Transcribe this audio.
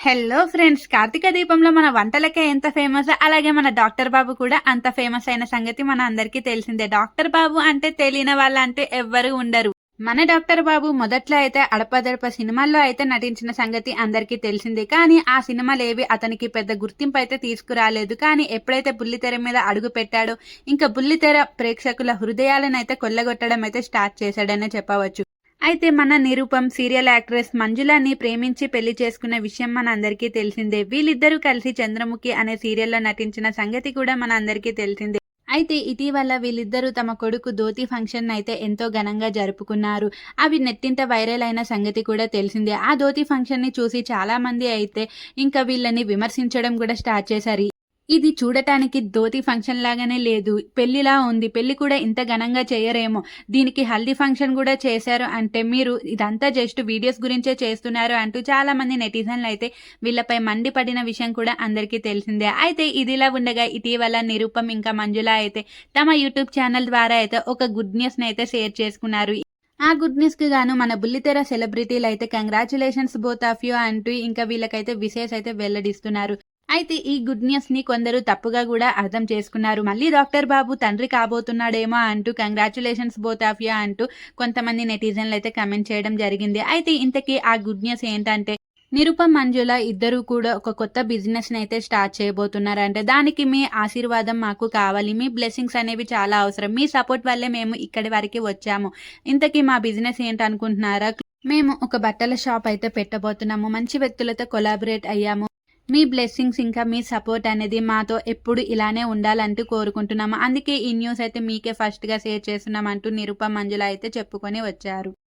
Hello friends, Karthika దీపంలో మన వంటలకే ఎంత ఫేమస్, అలాగే మన డాక్టర్ బాబు కూడా అంత ఫేమస్ అయిన సంగతి మన అందరికీ తెలిసిందే. డాక్టర్ బాబు అంటే తెలియని వాళ్ళంటే ఎవ్వరు ఉండరు. మన డాక్టర్ బాబు మొదట్లో అయితే అడపదడప సినిమాల్లో అయితే నటించిన సంగతి అందరికీ తెలిసిందే. కానీ ఆ సినిమాలేవి అతనికి పెద్ద గుర్తింపు అయితే తీసుకురాలేదు. కానీ ఎప్పుడైతే బుల్లితెర మీద అడుగు పెట్టాడో, ఇంకా బుల్లితెర ప్రేక్షకుల హృదయాలను అయితే కొల్లగొట్టడం అయితే స్టార్ట్ చేశాడనే చెప్పవచ్చు. అయితే మన నిరూపం సీరియల్ యాక్ట్రెస్ మంజులాని ప్రేమించి పెళ్లి చేసుకున్న విషయం మన అందరికీ తెలిసిందే. వీళ్ళిద్దరూ కలిసి చంద్రముఖి అనే సీరియల్లో నటించిన సంగతి కూడా మన అందరికీ తెలిసిందే. అయితే ఇటీవల వీళ్ళిద్దరూ తమ కొడుకు ధోతి ఫంక్షన్ అయితే ఎంతో ఘనంగా జరుపుకున్నారు. అవి నెట్టింట వైరల్ అయిన సంగతి కూడా తెలిసిందే. ఆ ధోతి ఫంక్షన్ ని చూసి చాలా మంది అయితే ఇంకా వీళ్ళని విమర్శించడం కూడా స్టార్ట్ చేశారు. ఇది చూడటానికి ధోతి ఫంక్షన్ లాగానే లేదు, పెళ్లిలా ఉంది, పెళ్లి కూడా ఇంత ఘనంగా చేయరేమో, దీనికి హల్దీ ఫంక్షన్ కూడా చేశారు అంటే మీరు ఇదంతా జస్ట్ వీడియోస్ గురించే చేస్తున్నారు అంటూ చాలా మంది నెటిజన్లు అయితే వీళ్ళపై మండిపడిన విషయం కూడా అందరికీ తెలిసిందే. అయితే ఇదిలా ఉండగా ఇటీవల నిరూపం ఇంకా మంజుల అయితే తమ యూట్యూబ్ ఛానల్ ద్వారా అయితే ఒక గుడ్ న్యూస్ ని అయితే షేర్ చేసుకున్నారు. ఆ గుడ్ న్యూస్ కి గాను మన బుల్లితెర సెలబ్రిటీలు అయితే కంగ్రాచులేషన్స్ బోత్ ఆఫ్ యూ అంటూ ఇంకా వీళ్ళకైతే విషెస్ అయితే వెల్లడిస్తున్నారు. అయితే ఈ గుడ్ న్యూస్ ని కొందరు తప్పుగా కూడా అర్థం చేసుకున్నారు. మళ్ళీ డాక్టర్ బాబు తండ్రి కాబోతున్నాడేమో అంటూ కంగ్రాచులేషన్స్ బోత్ ఆఫ్ యూ అంటూ కొంతమంది నెటిజన్లు అయితే కమెంట్ చేయడం జరిగింది. అయితే ఇంతకీ ఆ గుడ్ న్యూస్ ఏంటంటే, నిరుపమ్ మంజుల ఇద్దరు కూడా ఒక కొత్త బిజినెస్ ని అయితే స్టార్ట్ చేయబోతున్నారంటే దానికి మీ ఆశీర్వాదం మాకు కావాలి. మీ బ్లెస్సింగ్స్ అనేవి చాలా అవసరం. మీ సపోర్ట్ వల్లే మేము ఇక్కడి వరకు వచ్చాము. ఇంతకీ మా బిజినెస్ ఏంటనుకుంటున్నారా? మేము ఒక బట్టల షాప్ అయితే పెట్టబోతున్నాము. మంచి వ్యక్తులతో కొలాబరేట్ అయ్యాము. మీ బ్లెస్సింగ్స్ ఇంకా మీ సపోర్ట్ అనేది మాతో ఎప్పుడు ఇలానే ఉండాలంటూ కోరుకుంటున్నాము. అందుకే ఈ న్యూస్ అయితే మీకే ఫస్ట్ గా షేర్ చేస్తున్నామంటూ నిరుపమ్ మంజుల అయితే చెప్పుకొని వచ్చారు.